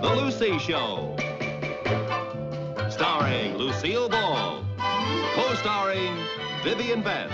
The Lucy Show. Starring Lucille Ball. Co-starring Vivian Vance.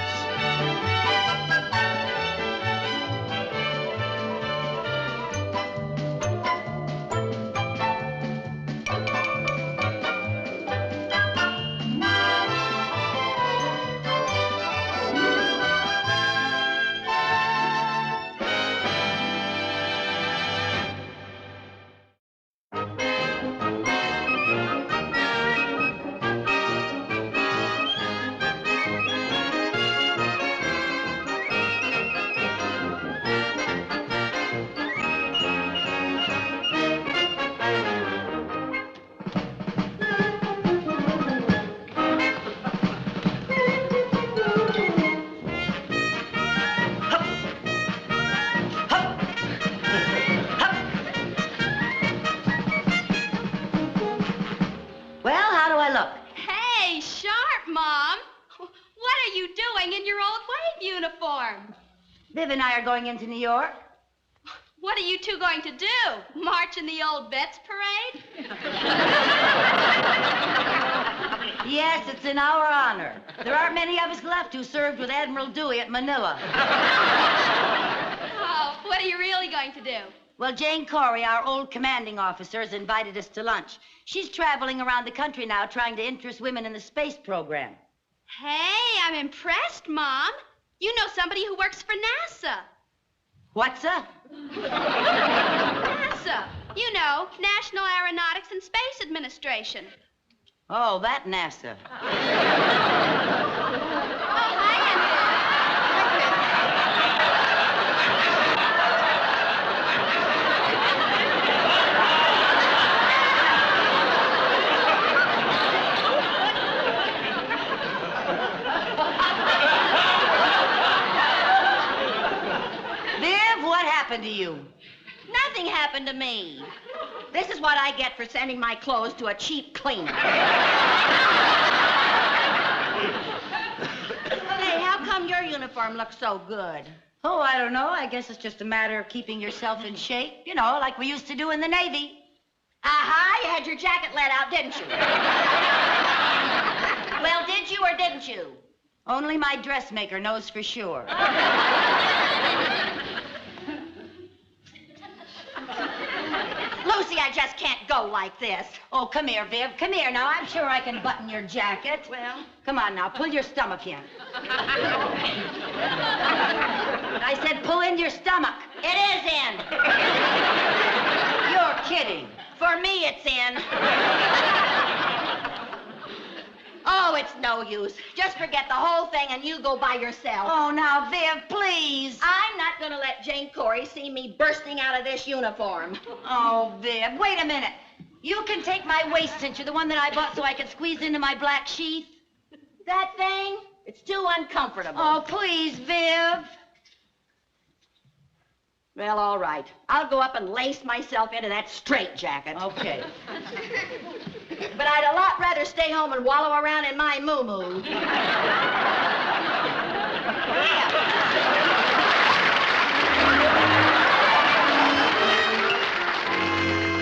Viv and I are going into New York. What are you two going to do? March in the old Betts parade? Yes, it's in our honor. There aren't many of us left who served with Admiral Dewey at Manila. Oh, what are you really going to do? Well, Jane Corey, our old commanding officer, has invited us to lunch. She's traveling around the country now trying to interest women in the space program. Hey, I'm impressed, Mom. You know somebody who works for NASA. What's up? NASA. You know, National Aeronautics and Space Administration. Oh, that NASA. Oh, hi, To you? Nothing happened to me. This is what I get for sending my clothes to a cheap cleaner. Hey, how come your uniform looks so good? Oh, I don't know. I guess it's just a matter of keeping yourself in shape. You know, like we used to do in the Navy. Aha, you had your jacket let out, didn't you? Well, did you or didn't you? Only my dressmaker knows for sure. Lucy, I just can't go like this. Oh, come here, Viv. Come here now. I'm sure I can button your jacket. Well? Come on now. Pull your stomach in. I said pull in your stomach. It is in. You're kidding. For me, it's in. Oh, it's no use. Just forget the whole thing and you go by yourself. Oh, now, Viv, please. I'm not going to let Jane Corey see me bursting out of this uniform. Oh, Viv, wait a minute. You can take my waist cincher, the one that I bought so I could squeeze into my black sheath. That thing? It's too uncomfortable. Oh, please, Viv. Well, all right. I'll go up and lace myself into that straitjacket. Okay. But I'd a lot rather stay home and wallow around in my moo-moo.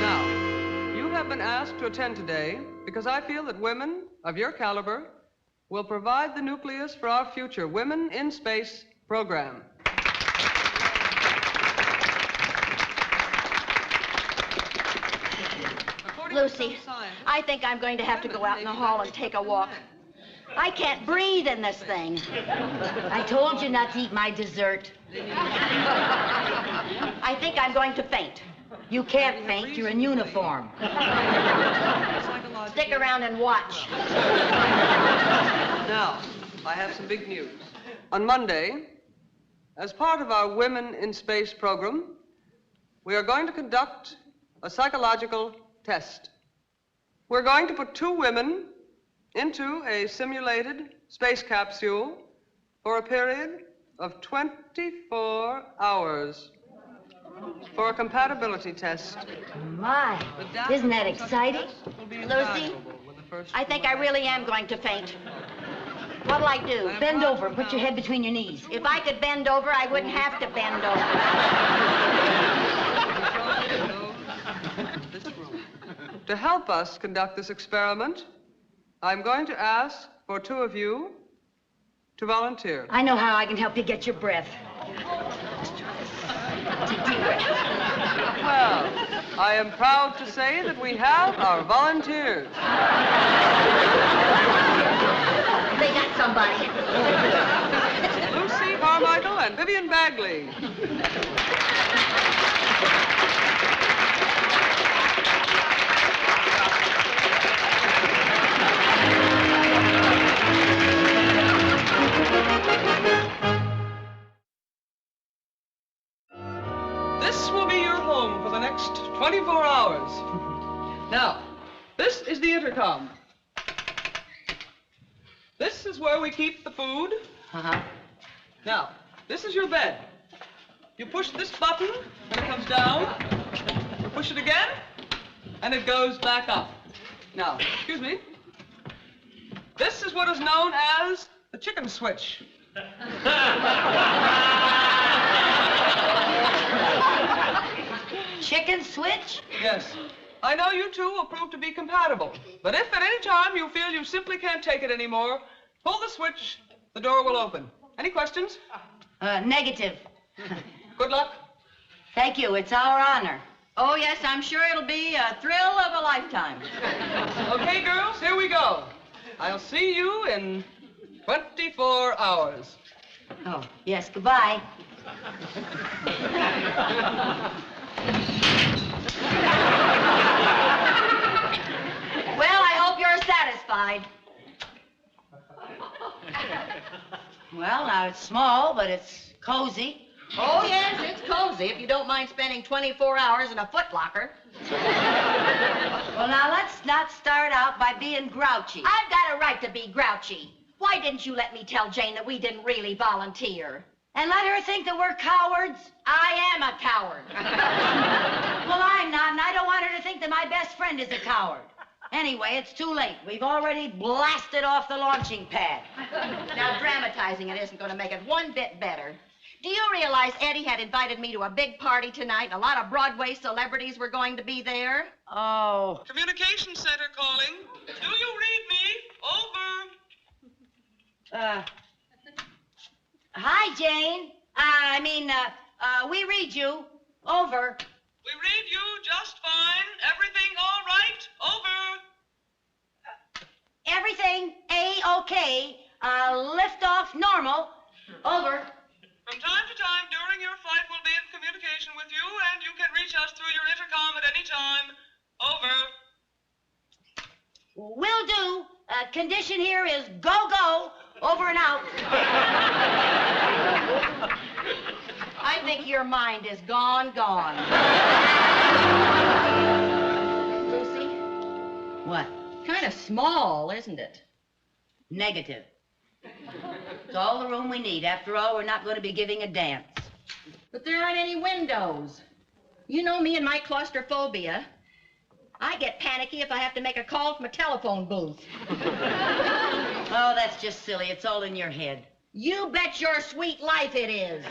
Now, you have been asked to attend today because I feel that women of your caliber will provide the nucleus for our future Women in Space program. Lucy, I think I'm going to have to go out in the hall and take a walk. I can't breathe in this thing. I told you not to eat my dessert. I think I'm going to faint. You can't faint. You're in uniform. Stick around and watch. Now, I have some big news. On Monday, as part of our Women in Space program, we are going to conduct a psychological test. We're going to put two women into a simulated space capsule for a period of 24 hours for a compatibility test. My, isn't that exciting? Lucy, I think I really am going to faint. What'll I do? Bend over and put your head between your knees. If I could bend over, I wouldn't have to bend over. To help us conduct this experiment, I'm going to ask for two of you to volunteer. I know how I can help you get your breath. Well, I am proud to say that we have our volunteers. They got somebody. Lucy Carmichael and Vivian Bagley. This will be your home for the next 24 hours. Now, this is the intercom. This is where we keep the food. Uh-huh. Now, this is your bed. You push this button, and it comes down. You push it again, and it goes back up. Now, excuse me. This is what is known as the chicken switch. Chicken switch? Yes. I know you two will prove to be compatible, but if at any time you feel you simply can't take it anymore, pull the switch, the door will open. Any questions? Negative. Good luck. Thank you. It's our honor. Oh, yes, I'm sure it'll be a thrill of a lifetime. Okay, girls, here we go. I'll see you in 24 hours. Oh, yes. Goodbye. Well, I hope you're satisfied. Well, now it's small, but it's cozy. Oh, yes, it's cozy if you don't mind spending 24 hours in a footlocker. Well, now let's not start out by being grouchy. I've got a right to be grouchy. Why didn't you let me tell Jane that we didn't really volunteer? And let her think that we're cowards? I am a coward. Well, I'm not, and I don't want her to think that my best friend is a coward. Anyway, it's too late. We've already blasted off the launching pad. Now, dramatizing it isn't going to make it one bit better. Do you realize Eddie had invited me to a big party tonight, and a lot of Broadway celebrities were going to be there? Oh. Communication center calling. Do you read me? Over. Hi, Jane. We read you. Over. We read you just fine. Everything all right? Over. Everything A-OK. Lift off normal. Over. From time to time during your flight, we'll be in communication with you, and you can reach us through your intercom at any time. Over. Will do. Condition here is go. Over and out. I think your mind is gone. Lucy? What? Kind of small, isn't it? Negative. It's all the room we need. After all, we're not going to be giving a dance. But there aren't any windows. You know me and my claustrophobia. I get panicky if I have to make a call from a telephone booth. Oh, that's just silly. It's all in your head. You bet your sweet life it is.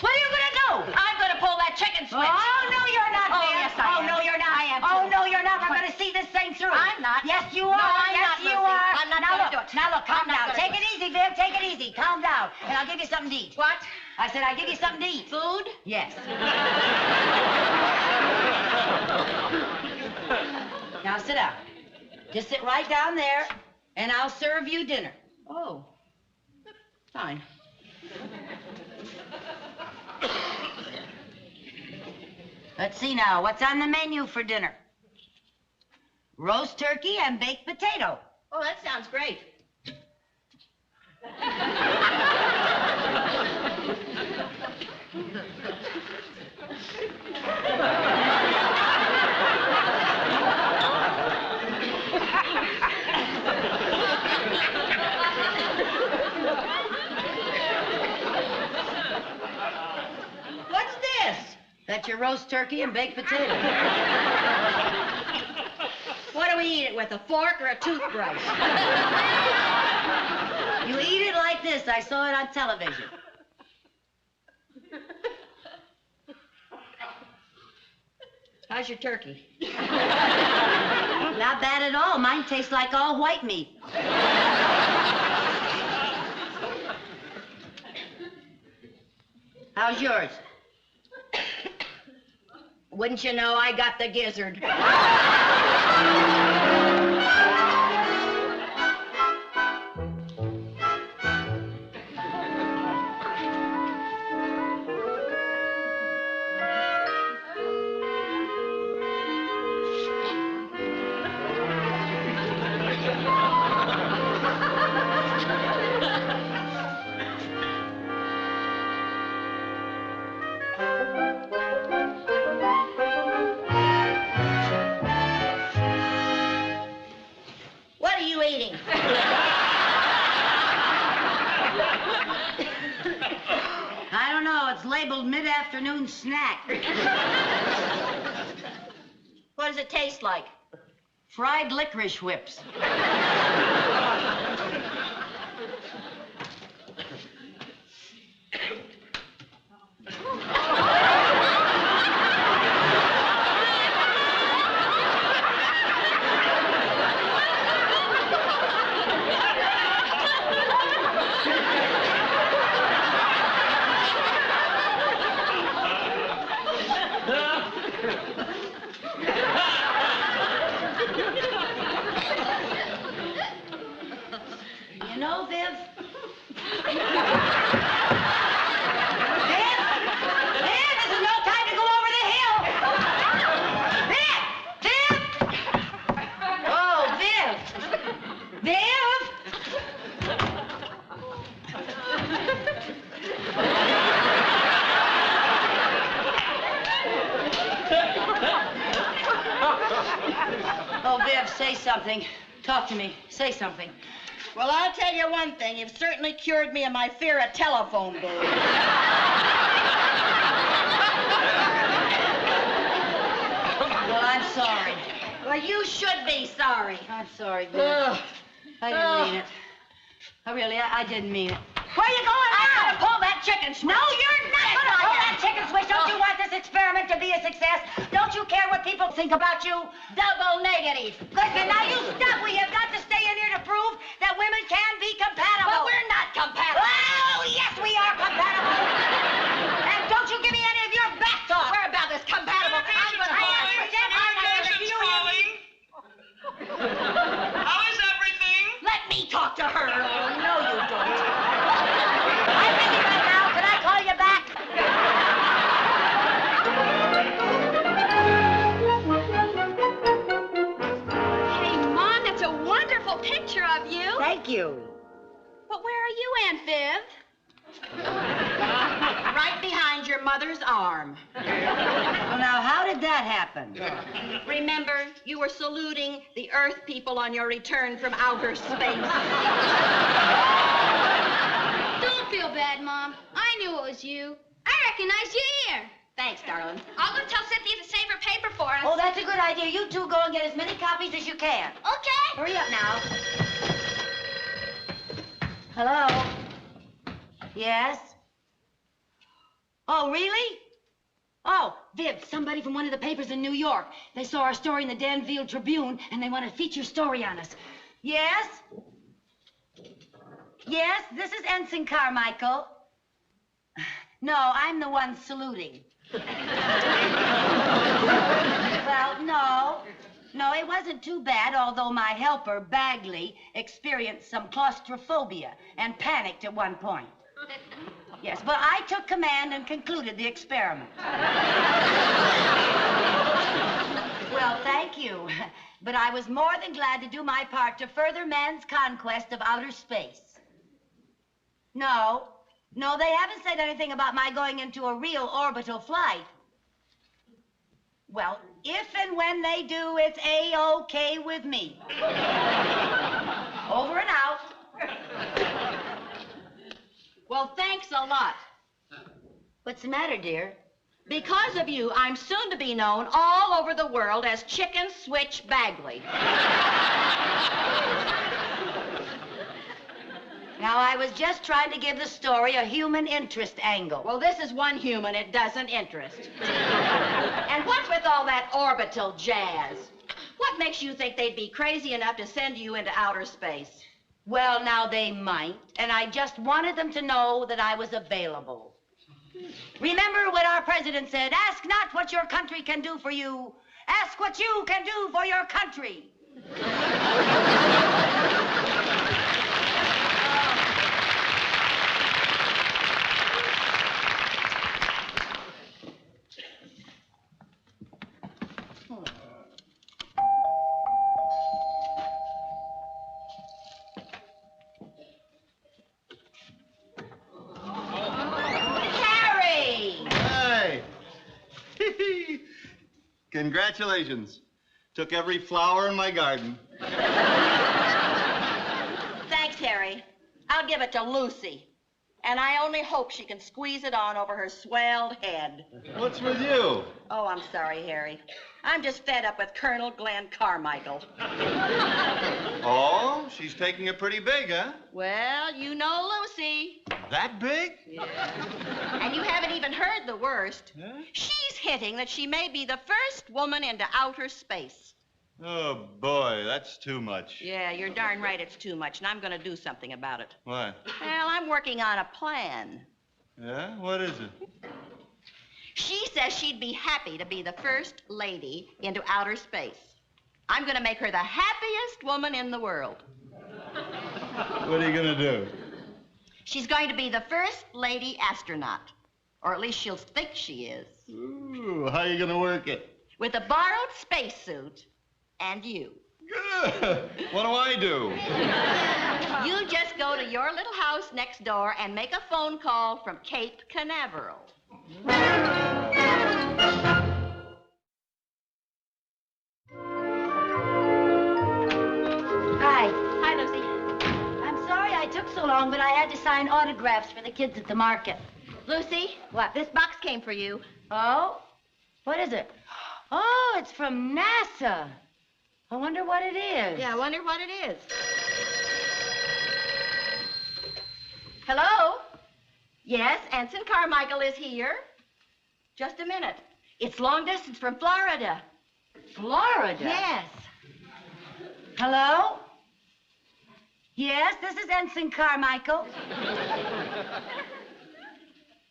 What are you going to do? I'm going to pull that chicken switch. Oh, no, you're not, Oh, Viv. yes, I am. Oh, no, you're not. I am, Oh, too. no, you're not. I'm going to see this thing through. I'm not. Yes, you No, are. I'm Yes, not, you Lucy. are. I'm not now, gonna look. do it. Now, look, calm I'm not down. gonna Take do it easy, Viv. Take it easy. Calm down. And I'll give you something to eat. What? I said I'll give you something to eat. Food? Yes. Now, sit down. Just sit right down there, and I'll serve you dinner. Oh. Fine. Let's see now. What's on the menu for dinner? Roast turkey and baked potato. Oh, that sounds great. What's this? That's your roast turkey and baked potato. What do we eat it with, a fork or a toothbrush? You eat it like this. I saw it on television. How's your turkey? Not bad at all. Mine tastes like all white meat. How's yours? Wouldn't you know I got the gizzard? What are you eating? I don't know. It's labeled mid-afternoon snack. What does it taste like? Fried licorice whips. You know, Viv? Viv, this is no time to go over the hill. Viv! Oh, Viv! Viv! Oh, Viv, say something. Talk to me. Say something. Well, I'll tell you one thing. You've certainly cured me of my fear of telephone booths. Well, I'm sorry. Well, you should be sorry. I'm sorry, Viv. I didn't mean it. I didn't mean it. Where are you going now? I'm gonna pull that chicken switch. No, you're not gonna pull that chicken switch. Don't you want this experiment to be a success? Don't you care what people think about you? Double negative. Listen, now you stop. We have got to stay in here to prove that women can be compatible. But we're not compatible. Oh, yes, we are compatible. And don't you give me any of your back talk. We're about as compatible. I'm gonna pretend I'm not gonna do you. How is everything? Let me talk to her. Oh, no, you don't. I'm busy right now. Can I call you back? Hey, Mom, that's a wonderful picture of you. Thank you. But where are you, Aunt Viv? Right behind your mother's arm. Well, now, how did that happen? Remember, you were saluting the Earth people on your return from outer space. Don't feel bad, Mom. I knew it was you. I recognize you here. Thanks, darling. I'll go tell Cynthia to save her paper for us. Oh, that's a good idea. You two go and get as many copies as you can. Okay. Hurry up now. Hello? Yes? Oh, really? Oh, Viv, somebody from one of the papers in New York. They saw our story in the Danville Tribune, and they want a feature story on us. Yes? Yes, this is Ensign Carmichael. No, I'm the one saluting. Well, no. No, it wasn't too bad, although my helper, Bagley, experienced some claustrophobia and panicked at one point. Yes, but I took command and concluded the experiment. Well, thank you. But I was more than glad to do my part to further man's conquest of outer space. No, they haven't said anything about my going into a real orbital flight. Well, if and when they do, it's A-OK with me. Over and out. Well, thanks a lot. What's the matter, dear? Because of you, I'm soon to be known all over the world as Chicken Switch Bagley. Now, I was just trying to give the story a human interest angle. Well, this is one human it doesn't interest. And what's with all that orbital jazz? What makes you think they'd be crazy enough to send you into outer space? Well, now they might, and I just wanted them to know that I was available. Remember what our president said, ask not what your country can do for you, ask what you can do for your country. Congratulations. Took every flower in my garden. Thanks, Harry. I'll give it to Lucy. And I only hope she can squeeze it on over her swelled head. What's with you? Oh, I'm sorry, Harry. I'm just fed up with Colonel Glenn Carmichael. Oh, she's taking it pretty big, huh? Well, you know Lucy. That big? Yeah. And you haven't even heard the worst. Huh? She's hinting that she may be the first woman into outer space. Oh, boy, that's too much. Yeah, you're darn right it's too much, and I'm going to do something about it. What? Well, I'm working on a plan. Yeah? What is it? She says she'd be happy to be the first lady into outer space. I'm going to make her the happiest woman in the world. What are you going to do? She's going to be the first lady astronaut. Or at least she'll think she is. Ooh, how are you going to work it? With a borrowed spacesuit and you. Good. What do I do? You just go to your little house next door and make a phone call from Cape Canaveral. Hi. Hi, Lucy. I'm sorry I took so long, but I had to sign autographs for the kids at the market. Lucy, What? this box came for you. Oh? What is it? Oh, it's from NASA. I wonder what it is. Yeah, I wonder what it is. Hello? Yes, Ensign Carmichael is here. Just a minute. It's long distance from Florida. Florida? Yes. Hello? Yes, this is Ensign Carmichael.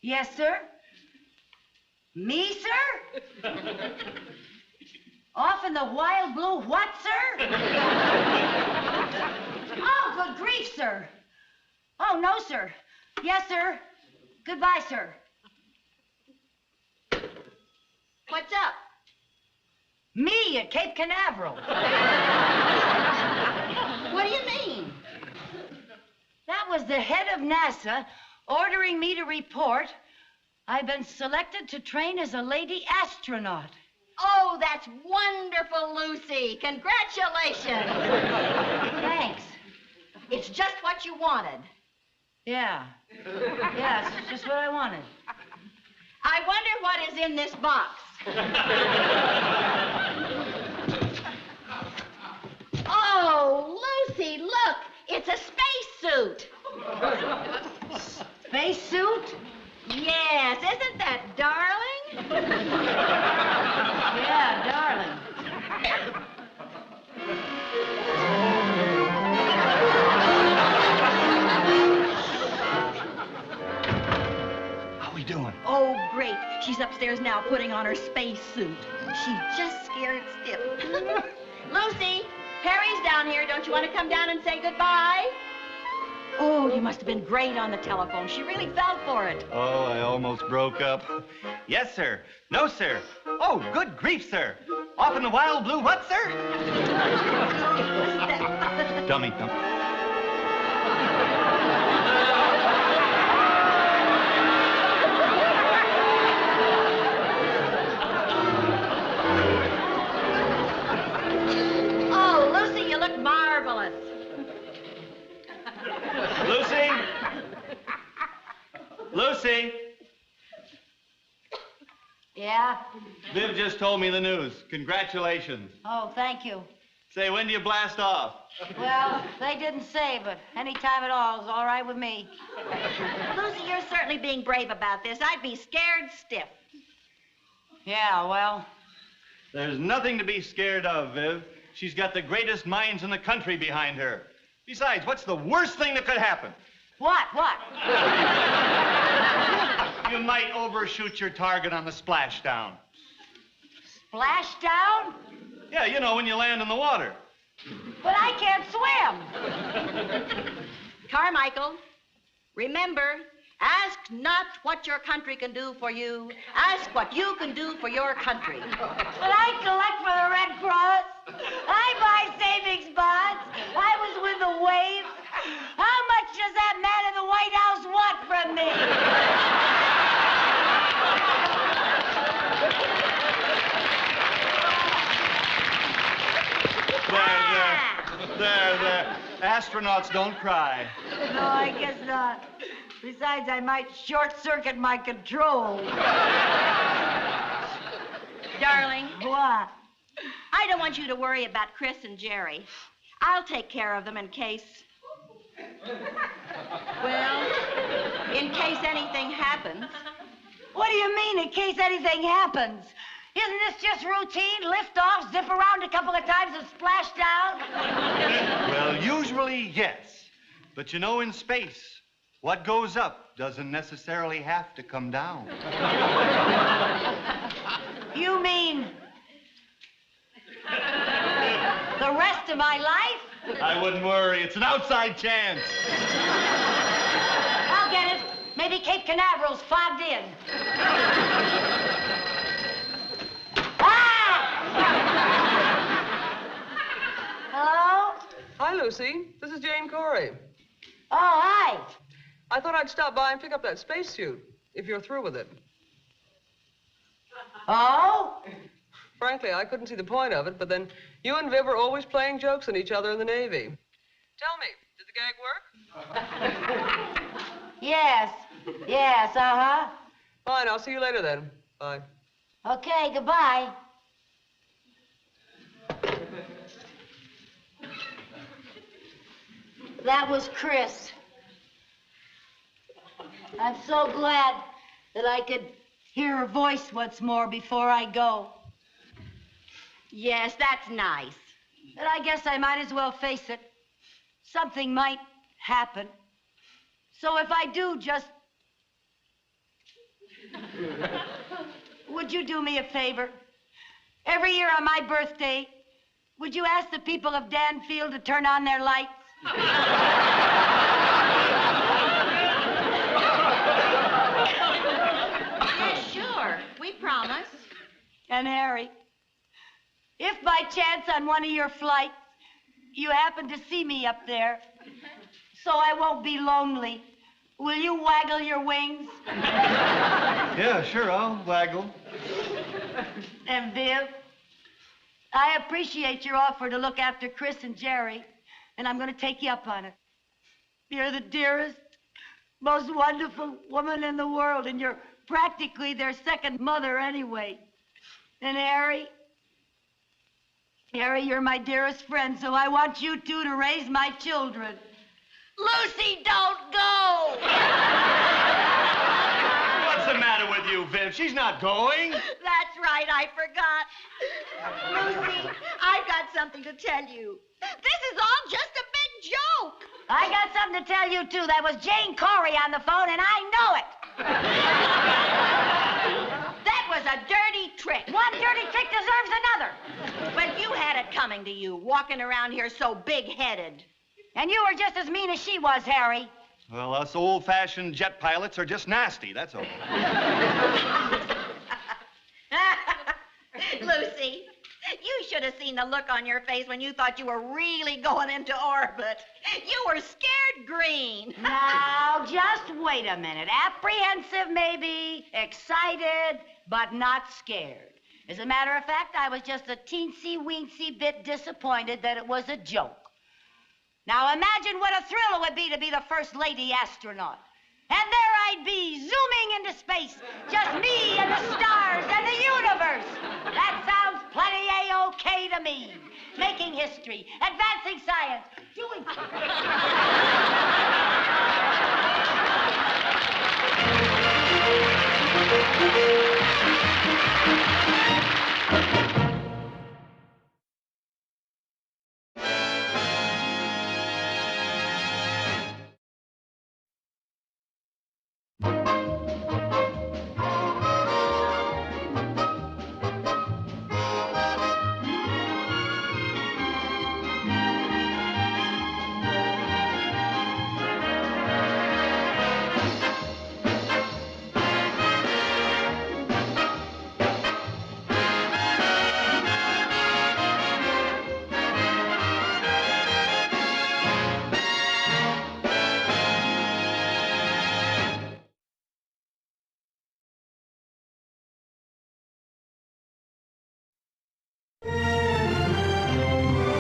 Yes, sir? Me, sir? Off in the wild blue what, sir? Oh, good grief, sir. Oh, no, sir. Yes, sir. Goodbye, sir. What's up? Me at Cape Canaveral. What do you mean? That was the head of NASA ordering me to report I've been selected to train as a lady astronaut. Oh, that's wonderful, Lucy. Congratulations. Thanks. It's just what you wanted. Yeah. Yeah, it's just what I wanted. I wonder what is in this box. Oh, Lucy, look. It's a spacesuit. Spacesuit? Yes, isn't that darling? Yeah, darling. How we doing? Oh, great. She's upstairs now putting on her spacesuit. She's just scared stiff. Lucy, Harry's down here. Don't you want to come down and say goodbye? Oh, you must have been great on the telephone. She really fell for it. Oh, I almost broke up. Yes, sir. No, sir. Oh, good grief, sir. Off in the wild blue what, sir? Dummy. Oh, Lucy, you look marvelous. Lucy? Lucy? Yeah? Viv just told me the news. Congratulations. Oh, thank you. Say, when do you blast off? Well, they didn't say, but any time at all is all right with me. Lucy, you're certainly being brave about this. I'd be scared stiff. Yeah, well, There's nothing to be scared of, Viv. She's got the greatest minds in the country behind her. Besides, what's the worst thing that could happen? what? You might overshoot your target on the splashdown. Splashdown? Yeah, you know, when you land in the water. But I can't swim. Carmichael, remember, ask not what your country can do for you. Ask what you can do for your country. But I collect for the Red Cross. I buy savings bonds. I was with the Wave. How much does that man in the White House want from me? There. Astronauts don't cry. No, I guess not. Besides, I might short-circuit my control. Darling, What? I don't want you to worry about Chris and Jerry. I'll take care of them in case... Well, in case anything happens. What do you mean, in case anything happens? Isn't this just routine? Lift off, zip around a couple of times, and splash down? Well, usually, yes. But you know, in space, what goes up doesn't necessarily have to come down. You mean the rest of my life? I wouldn't worry. It's an outside chance. I'll get it. Maybe Cape Canaveral's fogged in. Hello? Hi, Lucy. This is Jane Corey. Oh, hi. I thought I'd stop by and pick up that spacesuit, if you're through with it. Oh? Frankly, I couldn't see the point of it, but then you and Viv are always playing jokes on each other in the Navy. Tell me, did the gag work? Yes, uh-huh. Fine, I'll see you later then. Bye. Okay, goodbye. That was Chris. I'm so glad that I could hear her voice once more before I go. Yes, that's nice. But I guess I might as well face it. Something might happen. So if I do, just... Would you do me a favor? Every year on my birthday, would you ask the people of Danfield to turn on their lights? Yeah, sure. We promise. And Harry, if by chance on one of your flights you happen to see me up there, so I won't be lonely, will you waggle your wings? Yeah, sure, I'll waggle. And Viv, I appreciate your offer to look after Chris and Jerry, and I'm going to take you up on it. You're the dearest, most wonderful woman in the world, and you're practically their second mother anyway. And Harry, you're my dearest friend, so I want you two to raise my children. Lucy, don't go! What's the matter with you, Viv? She's not going. That's right, I forgot. Lucy, I've got something to tell you. This is all just a big joke. I got something to tell you, too. That was Jane Corey on the phone, and I know it. That was a dirty trick. One dirty trick deserves another. But you had it coming to you, walking around here so big-headed. And you were just as mean as she was, Harry. Well, us old-fashioned jet pilots are just nasty, that's all. Lucy, you should have seen the look on your face when you thought you were really going into orbit. You were scared green. Now, just wait a minute. Apprehensive, maybe, excited, but not scared. As a matter of fact, I was just a teensy-weensy bit disappointed that it was a joke. Now, imagine what a thrill it would be to be the first lady astronaut. And there I'd be, zooming into space. Just me and the stars and the universe. That sounds plenty A-OK to me. Making history, advancing science, doing...